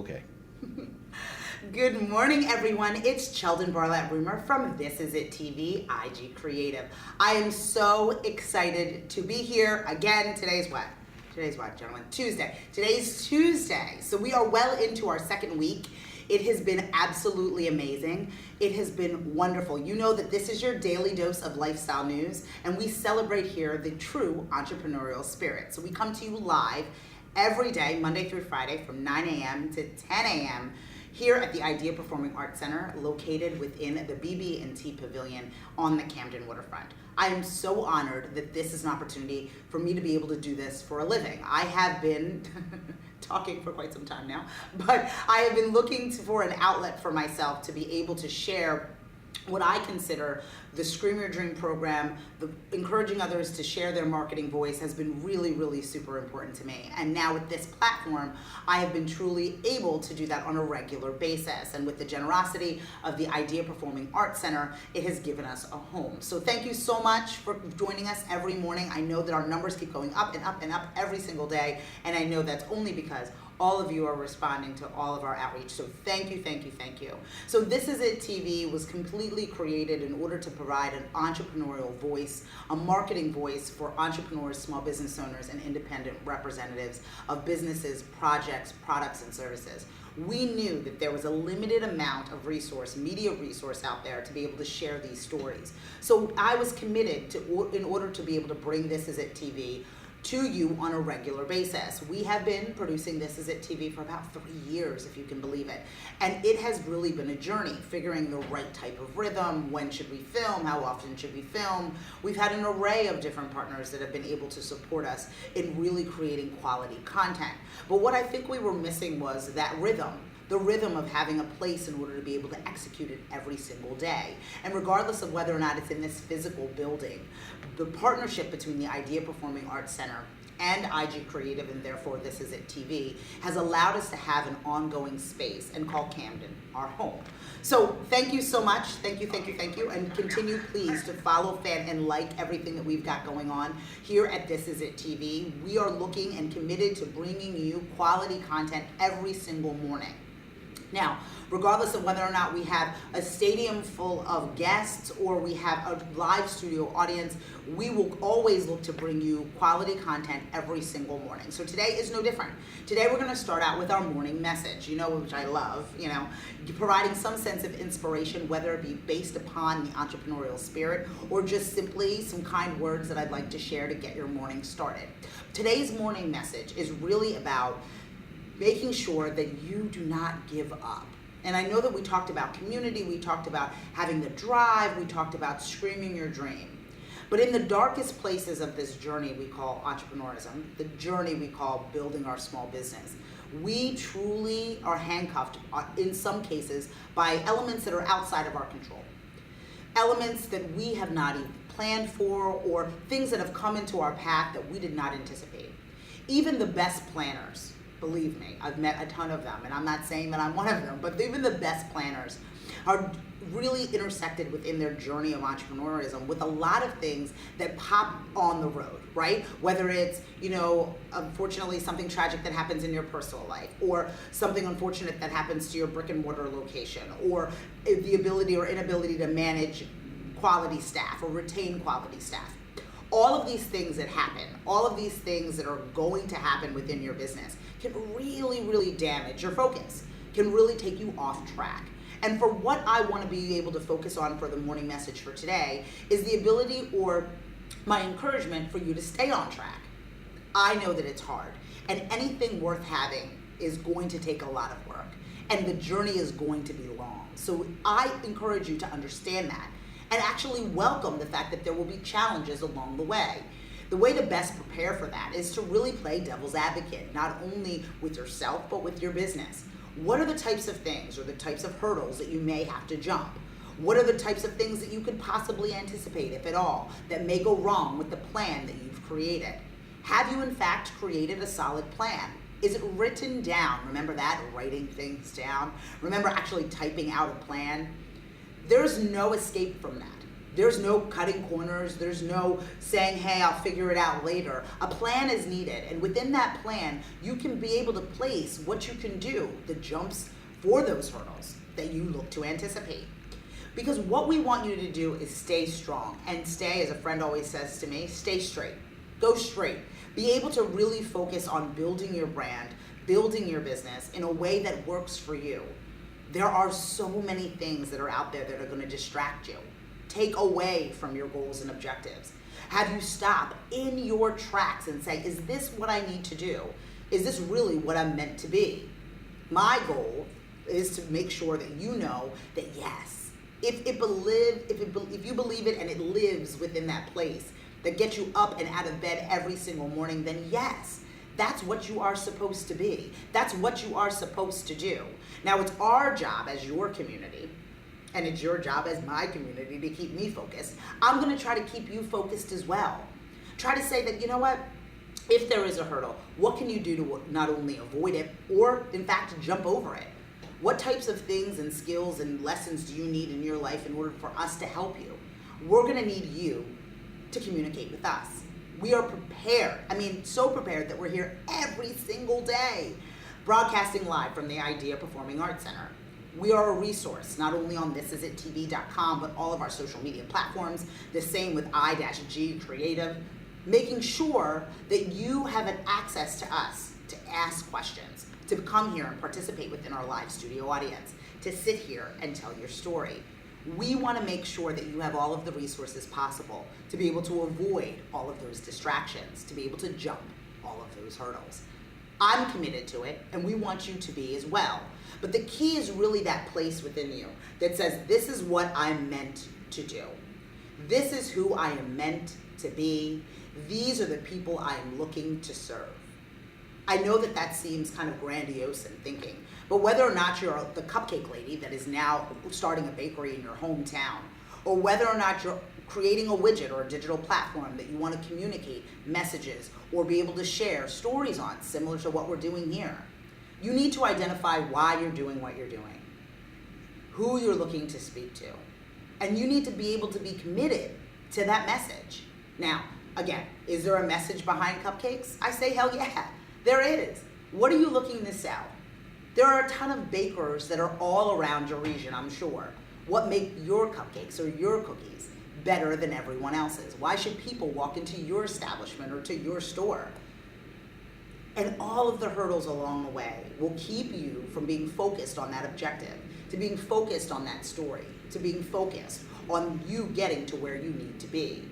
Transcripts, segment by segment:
Okay. Good morning, everyone. It's Cheldin Barlatt Rumer from This Is It TV, IG Creative. I am so excited to be here again. Today's what, gentlemen? Tuesday. Today's Tuesday. So we are well into our second week. It has been absolutely amazing. It has been wonderful. You know that this is your daily dose of lifestyle news, and we celebrate here the true entrepreneurial spirit. So we come to you live every day, Monday through Friday, from 9 a.m. to 10 a.m. here at the Idea Performing Arts Center, located within the BB&T Pavilion on the Camden Waterfront. I am so honored that this is an opportunity for me to be able to do this for a living. I have been talking for quite some time now, but I have been looking for an outlet for myself to be able to share what I consider the Scream Your Dream program. Encouraging others to share their marketing voice has been really, really super important to me. And now with this platform, I have been truly able to do that on a regular basis. And with the generosity of the Idea Performing Arts Center, it has given us a home. So thank you so much for joining us every morning. I know that our numbers keep going up and up and up every single day. And I know that's only because all of you are responding to all of our outreach. So thank you, thank you, thank you. So This Is It TV was completely created in order to provide an entrepreneurial voice, a marketing voice for entrepreneurs, small business owners, and independent representatives of businesses, projects, products, and services. We knew that there was a limited amount of media resource out there to be able to share these stories. So I was committed to, in order to be able to bring This Is It TV to you on a regular basis. We have been producing This Is It TV for about 3 years, if you can believe it. And it has really been a journey, figuring the right type of rhythm, when should we film, how often should we film. We've had an array of different partners that have been able to support us in really creating quality content. But what I think we were missing was that rhythm. The rhythm of having a place in order to be able to execute it every single day. And regardless of whether or not it's in this physical building, the partnership between the Idea Performing Arts Center and IG Creative, and therefore This Is It TV, has allowed us to have an ongoing space and call Camden our home. So thank you so much. Thank you, thank you, thank you. And continue, please, to follow, fan, and like everything that we've got going on here at This Is It TV. We are looking and committed to bringing you quality content every single morning. Now, regardless of whether or not we have a stadium full of guests or we have a live studio audience, we will always look to bring you quality content every single morning. So today is no different. Today we're going to start out with our morning message, which I love, providing some sense of inspiration, whether it be based upon the entrepreneurial spirit or just simply some kind words that I'd like to share to get your morning started. Today's morning message is really about making sure that you do not give up. And I know that we talked about community, we talked about having the drive, we talked about screaming your dream. But in the darkest places of this journey we call entrepreneurism, the journey we call building our small business, we truly are handcuffed in some cases by elements that are outside of our control. Elements that we have not even planned for, or things that have come into our path that we did not anticipate. Even the best planners, believe me, I've met a ton of them, and I'm not saying that I'm one of them, but even the best planners are really intersected within their journey of entrepreneurism with a lot of things that pop on the road, right? Whether it's, unfortunately something tragic that happens in your personal life, or something unfortunate that happens to your brick and mortar location, or the ability or inability to manage quality staff or retain quality staff. All of these things that happen, all of these things that are going to happen within your business can really, really damage your focus, can really take you off track. And for what I want to be able to focus on for the morning message for today is the ability, or my encouragement, for you to stay on track. I know that it's hard, and anything worth having is going to take a lot of work, and the journey is going to be long. So I encourage you to understand that and actually welcome the fact that there will be challenges along the way. The way to best prepare for that is to really play devil's advocate, not only with yourself, but with your business. What are the types of things or the types of hurdles that you may have to jump? What are the types of things that you could possibly anticipate, if at all, that may go wrong with the plan that you've created? Have you in fact created a solid plan? Is it written down? Remember that, writing things down. Remember actually typing out a plan. There's no escape from that. There's no cutting corners. There's no saying, hey, I'll figure it out later. A plan is needed. And within that plan, you can be able to place what you can do, the jumps for those hurdles that you look to anticipate. Because what we want you to do is stay strong. And stay, as a friend always says to me, stay straight. Go straight. Be able to really focus on building your brand, building your business in a way that works for you. There are so many things that are out there that are going to distract you, take away from your goals and objectives. Have you stop in your tracks and say, is this what I need to do? Is this really what I'm meant to be? My goal is to make sure that you know that yes, if you believe it and it lives within that place that gets you up and out of bed every single morning, then yes, that's what you are supposed to be. That's what you are supposed to do. Now, it's our job as your community, and it's your job as my community to keep me focused. I'm gonna try to keep you focused as well. Try to say that, you know what? If there is a hurdle, what can you do to not only avoid it, or in fact, jump over it? What types of things and skills and lessons do you need in your life in order for us to help you? We're gonna need you to communicate with us. We are prepared. I mean, so prepared that we're here every single day, broadcasting live from the Idea Performing Arts Center. We are a resource, not only on thisisittv.com, but all of our social media platforms, the same with I-G Creative, making sure that you have an access to us to ask questions, to come here and participate within our live studio audience, to sit here and tell your story. We want to make sure that you have all of the resources possible to be able to avoid all of those distractions, to be able to jump all of those hurdles. I'm committed to it, and we want you to be as well. But the key is really that place within you that says, this is what I'm meant to do. This is who I am meant to be. These are the people I am looking to serve. I know that that seems kind of grandiose in thinking, but whether or not you're the cupcake lady that is now starting a bakery in your hometown, or whether or not you're creating a widget or a digital platform that you want to communicate messages or be able to share stories on, similar to what we're doing here, you need to identify why you're doing what you're doing, who you're looking to speak to, and you need to be able to be committed to that message. Now, again, is there a message behind cupcakes? I say hell yeah, there is. What are you looking to sell? There are a ton of bakers that are all around your region, I'm sure. What make your cupcakes or your cookies better than everyone else's? Why should people walk into your establishment or to your store? And all of the hurdles along the way will keep you from being focused on that objective, to being focused on that story, to being focused on you getting to where you need to be.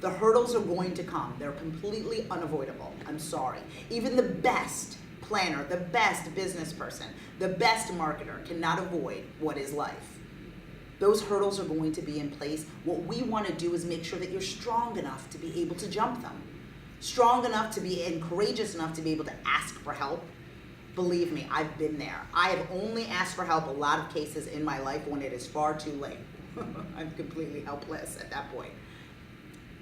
The hurdles are going to come. They're completely unavoidable. I'm sorry. Even the best planner, the best business person, the best marketer cannot avoid what is life. Those hurdles are going to be in place. What we want to do is make sure that you're strong enough to be able to jump them. Strong enough to be, and courageous enough to be able to ask for help. Believe me, I've been there. I have only asked for help a lot of cases in my life when it is far too late. I'm completely helpless at that point.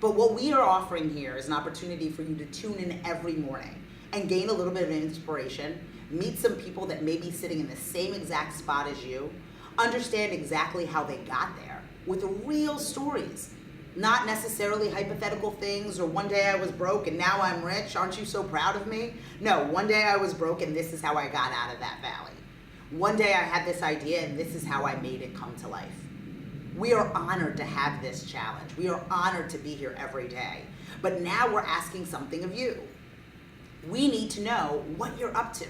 But what we are offering here is an opportunity for you to tune in every morning and gain a little bit of inspiration, meet some people that may be sitting in the same exact spot as you, understand exactly how they got there with real stories, not necessarily hypothetical things or one day I was broke and now I'm rich, aren't you so proud of me? No, one day I was broke and this is how I got out of that valley. One day I had this idea and this is how I made it come to life. We are honored to have this challenge. We are honored to be here every day. But now we're asking something of you. We need to know what you're up to.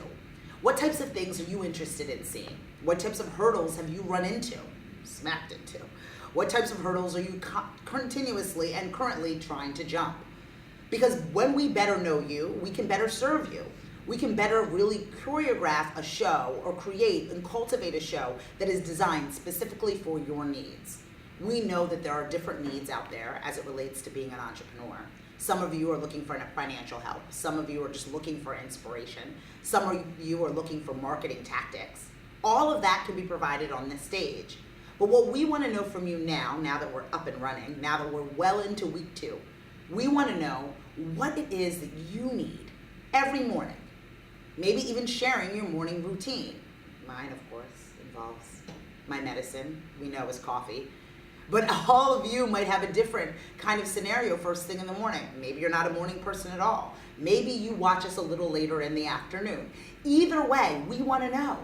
What types of things are you interested in seeing? What types of hurdles have you run into, smacked into? What types of hurdles are you continuously and currently trying to jump? Because when we better know you, we can better serve you. We can better really choreograph a show or create and cultivate a show that is designed specifically for your needs. We know that there are different needs out there as it relates to being an entrepreneur. Some of you are looking for financial help. Some of you are just looking for inspiration. Some of you are looking for marketing tactics. All of that can be provided on this stage. But what we want to know from you now that we're up and running, now that we're well into week 2, we want to know what it is that you need every morning. Maybe even sharing your morning routine. Mine, of course, involves my medicine, we know is coffee. But all of you might have a different kind of scenario first thing in the morning. Maybe you're not a morning person at all. Maybe you watch us a little later in the afternoon. Either way, we want to know,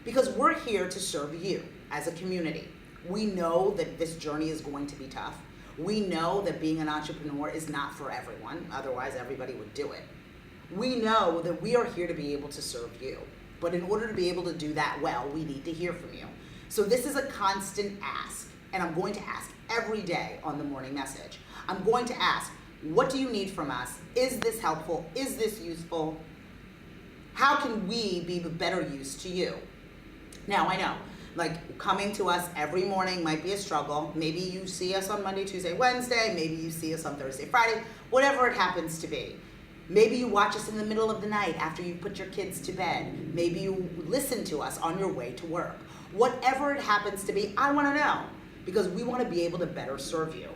because we're here to serve you as a community. We know that this journey is going to be tough. We know that being an entrepreneur is not for everyone, otherwise everybody would do it. We know that we are here to be able to serve you, but in order to be able to do that well, we need to hear from you. So this is a constant ask, and I'm going to ask every day on the morning message. I'm going to ask, what do you need from us? Is this helpful? Is this useful? How can we be of better use to you? Now, I know, like, coming to us every morning might be a struggle. Maybe you see us on Monday, Tuesday, Wednesday. Maybe you see us on Thursday, Friday, whatever it happens to be. Maybe you watch us in the middle of the night after you put your kids to bed. Maybe you listen to us on your way to work. Whatever it happens to be, I want to know, because we want to be able to better serve you.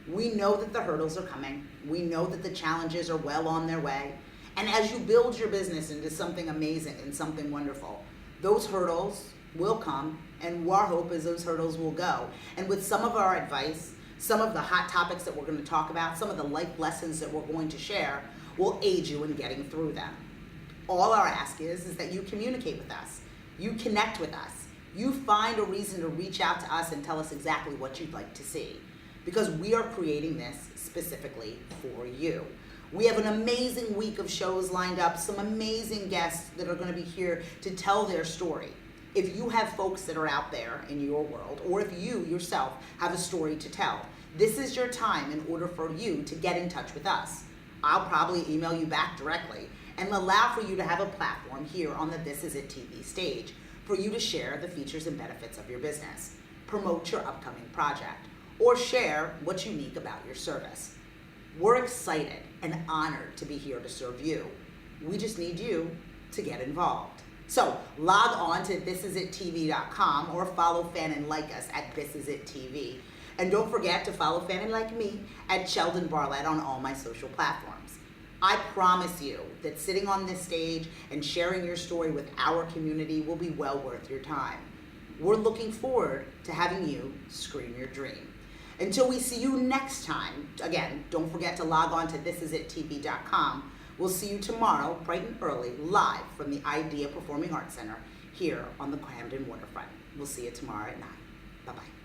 We know that the hurdles are coming. We know that the challenges are well on their way. And as you build your business into something amazing and something wonderful, those hurdles will come, and our hope is those hurdles will go. And with some of our advice, some of the hot topics that we're going to talk about, some of the life lessons that we're going to share will aid you in getting through them. All our ask is that you communicate with us, you connect with us, you find a reason to reach out to us and tell us exactly what you'd like to see, because we are creating this specifically for you. We have an amazing week of shows lined up, some amazing guests that are going to be here to tell their story. If you have folks that are out there in your world, or if you yourself have a story to tell, this is your time in order for you to get in touch with us. I'll probably email you back directly and allow for you to have a platform here on the This Is It TV stage for you to share the features and benefits of your business, promote your upcoming project, or share what's unique about your service. We're excited and honored to be here to serve you. We just need you to get involved. So log on to thisisItTV.com or follow, fan, and like us at thisisItTV. And don't forget to follow, fan, and like me at Cheldin Barlatt on all my social platforms. I promise you that sitting on this stage and sharing your story with our community will be well worth your time. We're looking forward to having you scream your dream. Until we see you next time, again, don't forget to log on to thisisItTV.com. We'll see you tomorrow, bright and early, live from the Idea Performing Arts Center here on the Camden Waterfront. We'll see you tomorrow at 9. Bye-bye.